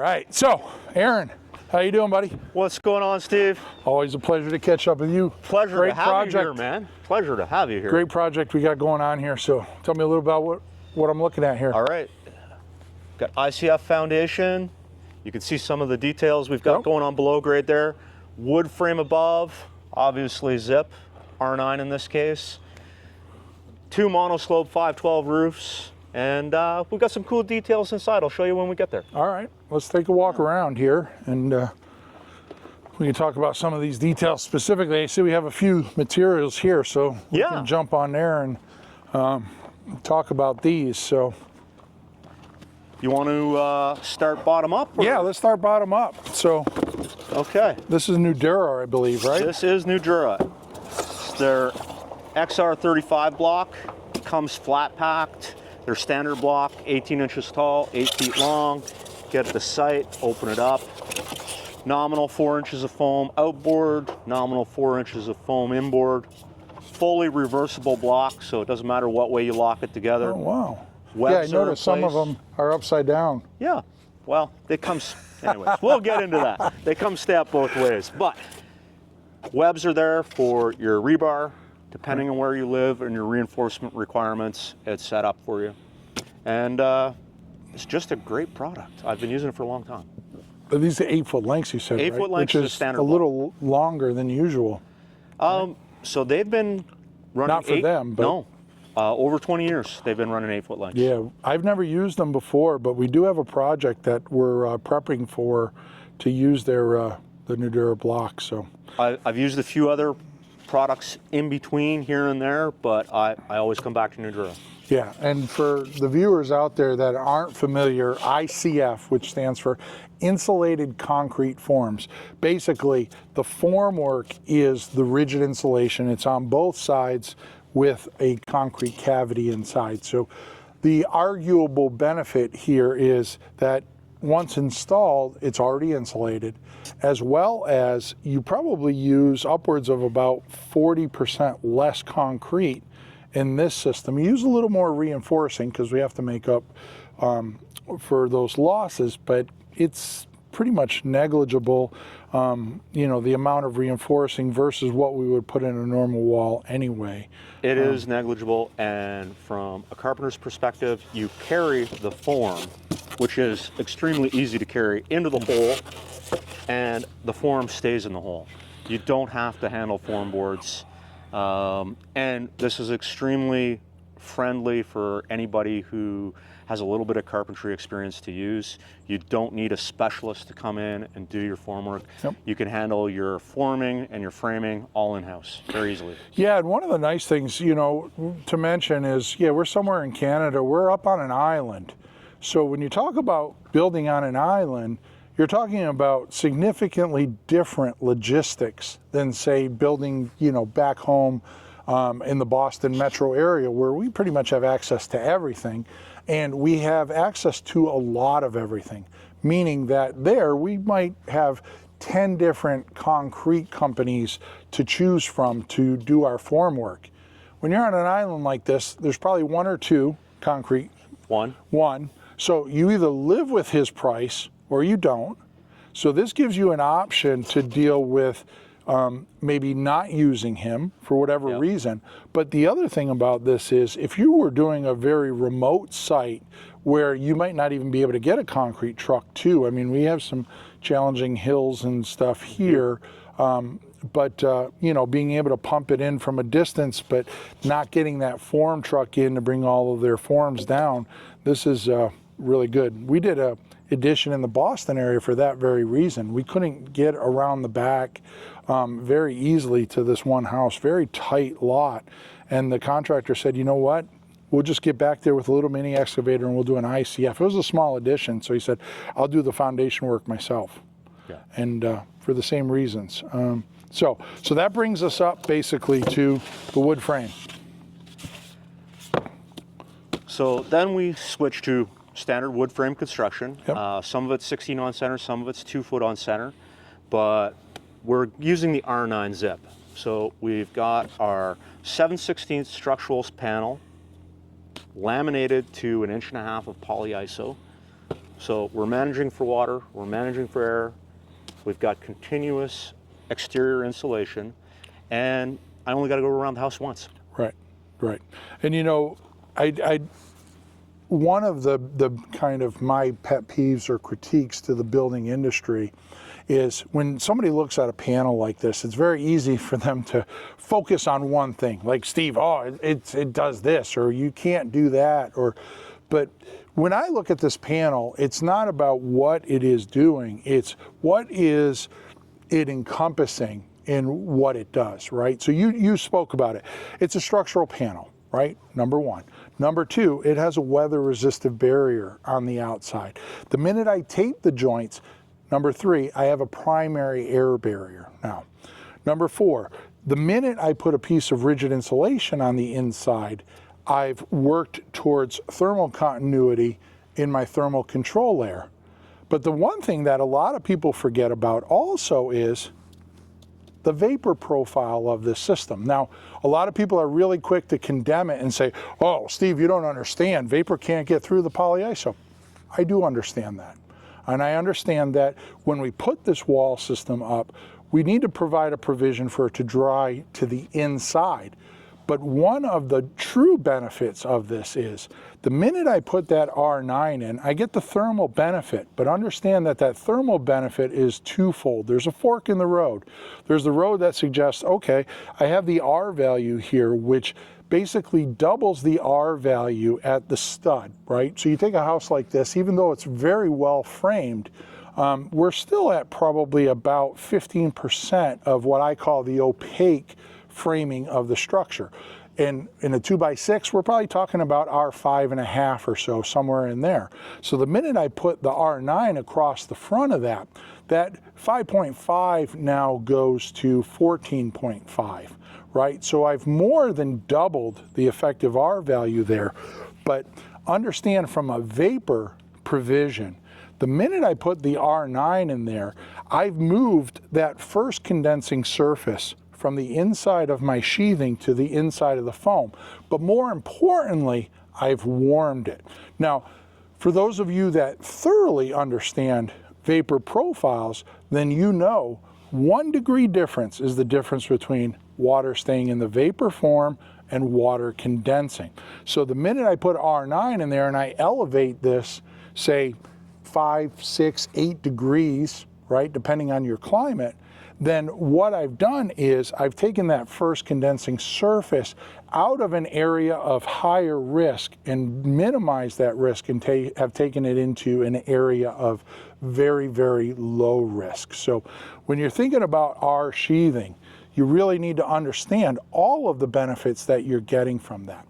right, so Aaron, how you doing, buddy? What's going on, Steve? Always a pleasure to catch up with you. Pleasure to have you here, man. Pleasure to have you here. Great project we got going on here. So tell me a little about what I'm looking at here. All right. Got ICF foundation. You can see some of the details we've got going on below grade there. Wood frame above, obviously zip, R9 in this case. 2 monoslope 512 roofs. And we've got some cool details inside. I'll show you when we get there. All right, let's take a walk around here and we can talk about some of these details specifically. I see we have a few materials here, so we can jump on there and talk about these. So, you want to start bottom up? Or? Yeah, let's start bottom up. So, okay. This is Nudura, I believe, right? This is Nudura. It's their XR35 block. It comes flat packed. Their standard block, 18 inches tall, 8 feet long. Get the site, open it up. Nominal 4 inches of foam outboard, nominal 4 inches of foam inboard. Fully reversible block, so it doesn't matter what way you lock it together. Oh, wow. Webs yeah, I noticed some of them are upside down. Yeah, well, they come, anyways, we'll get into that. They come stacked both ways, but webs are there for your rebar. Depending on where you live and your reinforcement requirements, it's set up for you. And it's just a great product. I've been using it for a long time. But these are 8 foot lengths, you said, 8 foot lengths Which is standard. A little longer than usual. So they've been running Not for them, but no, over 20 years they've been running 8 foot lengths. Yeah, I've never used them before, but we do have a project that we're prepping for to use their the Nudura block. So I've used a few other products in between here and there, but I always come back to Nudura. Yeah, and for the viewers out there that aren't familiar, ICF, which stands for Insulated Concrete Forms. Basically, the formwork is the rigid insulation. It's on both sides with a concrete cavity inside. So the arguable benefit here is that once installed, it's already insulated, as well as you probably use upwards of about 40% less concrete in this system. You use a little more reinforcing because we have to make up for those losses, but it's pretty much negligible, you know, the amount of reinforcing versus what we would put in a normal wall anyway. It is negligible, and from a carpenter's perspective, you carry the form, which is extremely easy to carry, into the hole, and the form stays in the hole. You don't have to handle form boards, and this is extremely friendly for anybody who has a little bit of carpentry experience to use. You don't need a specialist to come in and do your formwork. Yep. You can handle your forming and your framing all in-house very easily. Yeah, and one of the nice things, you know, to mention is, yeah, we're somewhere in Canada, we're up on an island. So when you talk about building on an island, you're talking about significantly different logistics than, say, building, you know, back home in the Boston metro area, where we pretty much have access to everything. And we have access to a lot of everything, meaning that there we might have 10 different concrete companies to choose from to do our form work. When you're on an island like this, there's probably 1 or 2 concrete. One. So you either live with his price or you don't. So this gives you an option to deal with maybe not using him for whatever reason. But the other thing about this is, if you were doing a very remote site where you might not even be able to get a concrete truck to, I mean, we have some challenging hills and stuff here, but you know, being able to pump it in from a distance, but not getting that form truck in to bring all of their forms down, this is really good. We did a addition in the Boston area for that very reason. We couldn't get around the back very easily to this one house, very tight lot. And the contractor said, you know what, we'll just get back there with a little mini excavator and we'll do an ICF. It was a small addition, so he said, I'll do the foundation work myself. Yeah. And for the same reasons. So that brings us up basically to the wood frame. So then we switch to standard wood frame construction. Yep. Some of it's 16 on center, some of it's 2 foot on center, but we're using the R9 zip. So we've got our 7/16 structural panel laminated to 1.5 inches of polyiso. So we're managing for water, we're managing for air, we've got continuous exterior insulation, and I only got to go around the house once. Right, right. And you know, I one of the kind of my pet peeves or critiques to the building industry is when somebody looks at a panel like this, it's very easy for them to focus on one thing, like Steve, oh, it does this, or you can't do that, but when I look at this panel, it's not about what it is doing, it's what is it encompassing in what it does, right? So you spoke about it. It's a structural panel, right? Number one. Number two, it has a weather resistive barrier on the outside. The minute I tape the joints, number three, I have a primary air barrier now. Number four, the minute I put a piece of rigid insulation on the inside, I've worked towards thermal continuity in my thermal control layer. But the one thing that a lot of people forget about also is the vapor profile of this system. Now, a lot of people are really quick to condemn it and say, oh, Steve, you don't understand. Vapor can't get through the polyiso. I do understand that. And I understand that when we put this wall system up, we need to provide a provision for it to dry to the inside. But one of the true benefits of this is the minute I put that R9 in, I get the thermal benefit, but understand that that thermal benefit is twofold. There's a fork in the road. There's the road that suggests, okay, I have the R value here, which basically doubles the R value at the stud, right? So you take a house like this, even though it's very well framed, we're still at probably about 15% of what I call the opaque framing of the structure. And in a 2x6, we're probably talking about R5.5 or so, somewhere in there. So the minute I put the R9 across the front of that, that 5.5 now goes to 14.5, right? So I've more than doubled the effective R value there. But understand from a vapor provision, the minute I put the R9 in there, I've moved that first condensing surface from the inside of my sheathing to the inside of the foam. But more importantly, I've warmed it. Now, for those of you that thoroughly understand vapor profiles, then you know 1 degree difference is the difference between water staying in the vapor form and water condensing. So the minute I put R9 in there and I elevate this, say 5, 6, 8 degrees, right, depending on your climate, then what I've done is I've taken that first condensing surface out of an area of higher risk and minimized that risk and have taken it into an area of very, very low risk. So when you're thinking about R sheathing, you really need to understand all of the benefits that you're getting from that.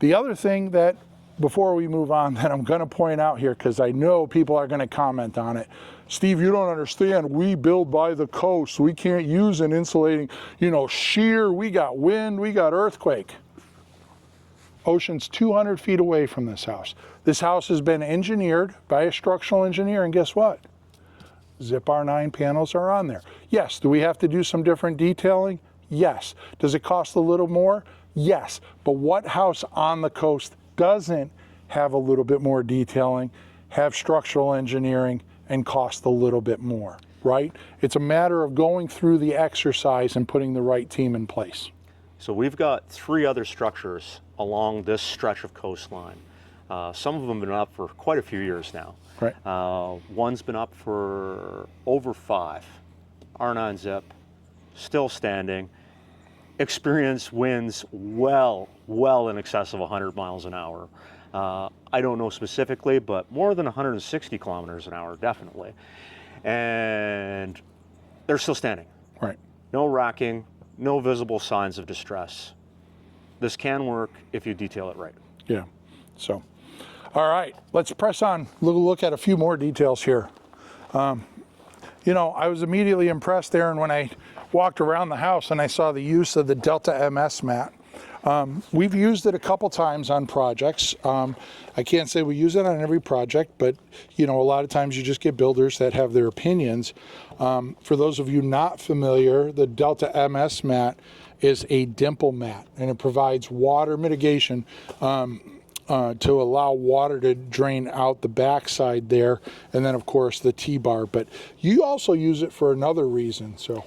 The other thing that, before we move on, that I'm going to point out here, because I know people are going to comment on it, Steve, you don't understand, we build by the coast, we can't use an insulating, shear, we got wind, we got earthquake. Ocean's 200 feet away from this house. This house has been engineered by a structural engineer, and guess what? Zip R9 panels are on there. Yes, do we have to do some different detailing? Yes. Does it cost a little more? Yes. But what house on the coast doesn't have a little bit more detailing, have structural engineering, and cost a little bit more, right? It's a matter of going through the exercise and putting the right team in place. So we've got 3 other structures along this stretch of coastline. Some of them have been up for quite a few years now. Right. One's been up for over 5. R9 zip, still standing. Experience winds well in excess of 100 miles an hour. I don't know specifically, but more than 160 kilometers an hour, definitely. And they're still standing. Right. No racking, no visible signs of distress. This can work if you detail it right. Yeah. So, all right, let's press on. Look at a few more details here. I was immediately impressed, Aaron, when I walked around the house and I saw the use of the Delta MS mat. We've used it a couple times on projects. I can't say we use it on every project, but a lot of times you just get builders that have their opinions. For those of you not familiar, the Delta MS mat is a dimple mat, and it provides water mitigation to allow water to drain out the backside there, and then of course the T-bar. But you also use it for another reason. So,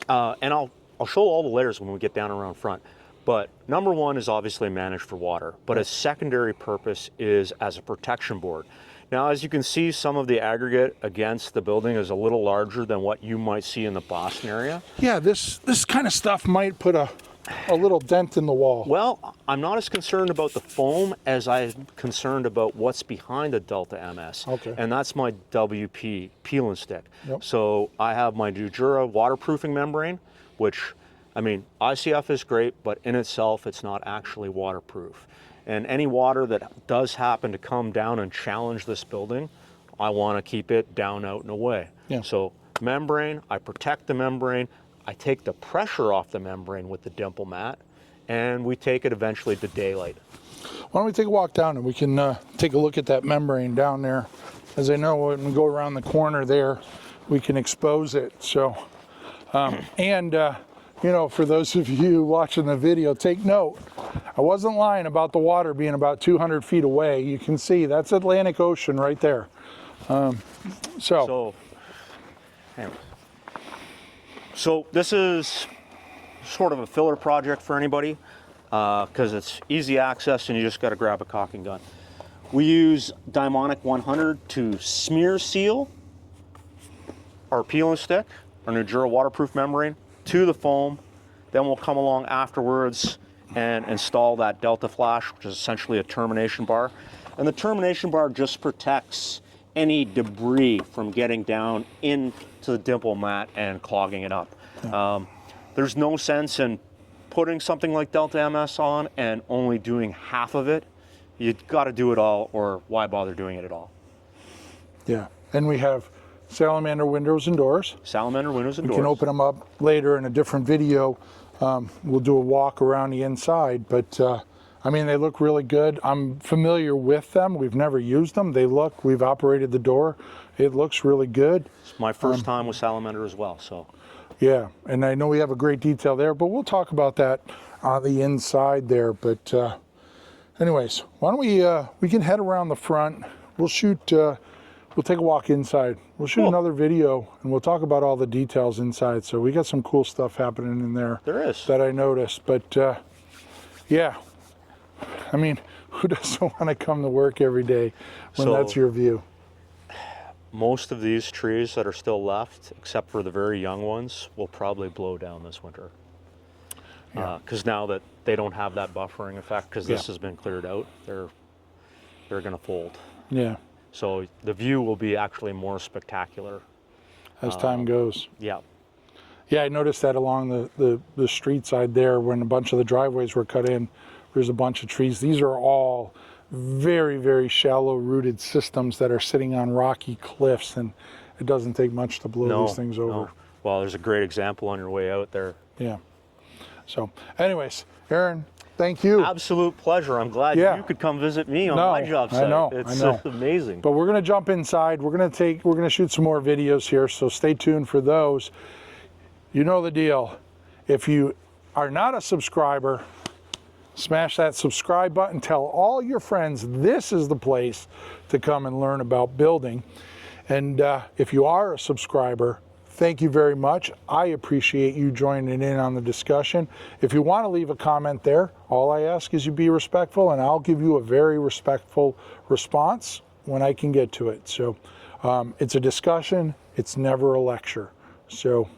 and I'll show all the layers when we get down around front. But number one is obviously managed for water, but a secondary purpose is as a protection board. Now, as you can see, some of the aggregate against the building is a little larger than what you might see in the Boston area. Yeah, this kind of stuff might put a little dent in the wall. Well, I'm not as concerned about the foam as I'm concerned about what's behind the Delta MS. Okay. And that's my WP peel and stick. Yep. So I have my Dura waterproofing membrane, which, I mean, ICF is great, but in itself, it's not actually waterproof. And any water that does happen to come down and challenge this building, I want to keep it down, out, and away. Yeah. So membrane, I protect the membrane, I take the pressure off the membrane with the dimple mat, and we take it eventually to daylight. Why don't we take a walk down and we can take a look at that membrane down there. As I know, when we go around the corner there, we can expose it. So, you know, for those of you watching the video, take note. I wasn't lying about the water being about 200 feet away. You can see that's Atlantic Ocean right there. So this is sort of a filler project for anybody because it's easy access and you just got to grab a caulking gun. We use Dimonic 100 to smear seal our peel and stick, our Nudura waterproof membrane, to the foam. Then we'll come along afterwards and install that Delta Flash, which is essentially a termination bar. And the termination bar just protects any debris from getting down into the dimple mat and clogging it up. There's no sense in putting something like Delta MS on and only doing half of it. You've got to do it all, or why bother doing it at all? Yeah, and we have salamander windows and doors. Salamander windows and doors. We can open them up later in a different video. We'll do a walk around the inside, but I mean, they look really good. I'm familiar with them. We've never used them. We've operated the door. It looks really good. It's my first time with salamander as well, so. Yeah, and I know we have a great detail there, but we'll talk about that on the inside there. But anyways, why don't we can head around the front. We'll shoot, we'll take a walk inside. We'll shoot another video and we'll talk about all the details inside. So we got some cool stuff happening in there. There is. That I noticed, but yeah. I mean, who doesn't want to come to work every day when that's your view? Most of these trees that are still left, except for the very young ones, will probably blow down this winter. Because now that they don't have that buffering effect, because this has been cleared out, they're going to fold. Yeah. So the view will be actually more spectacular As time goes. Yeah. Yeah, I noticed that along the street side there when a bunch of the driveways were cut in. There's a bunch of trees. These are all very, very shallow rooted systems that are sitting on rocky cliffs, and it doesn't take much to blow these things over. No. Well, there's a great example on your way out there. Yeah. So anyways, Aaron, thank you. Absolute pleasure. I'm glad you could come visit me on my job site. I know. It's amazing. But we're going to jump inside. We're going to shoot some more videos here, so stay tuned for those. You know the deal. If you are not a subscriber, smash that subscribe button. Tell all your friends this is the place to come and learn about building. And if you are a subscriber, thank you very much. I appreciate you joining in on the discussion. If you want to leave a comment there, all I ask is you be respectful, and I'll give you a very respectful response when I can get to it. So it's a discussion. It's never a lecture. So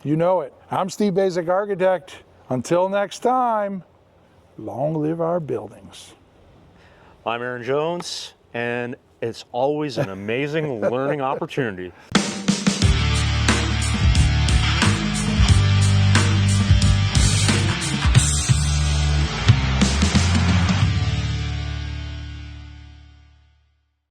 you know it. I'm Steve Basic Architect. Until next time, long live our buildings. I'm Aaron Jones, and it's always an amazing learning opportunity.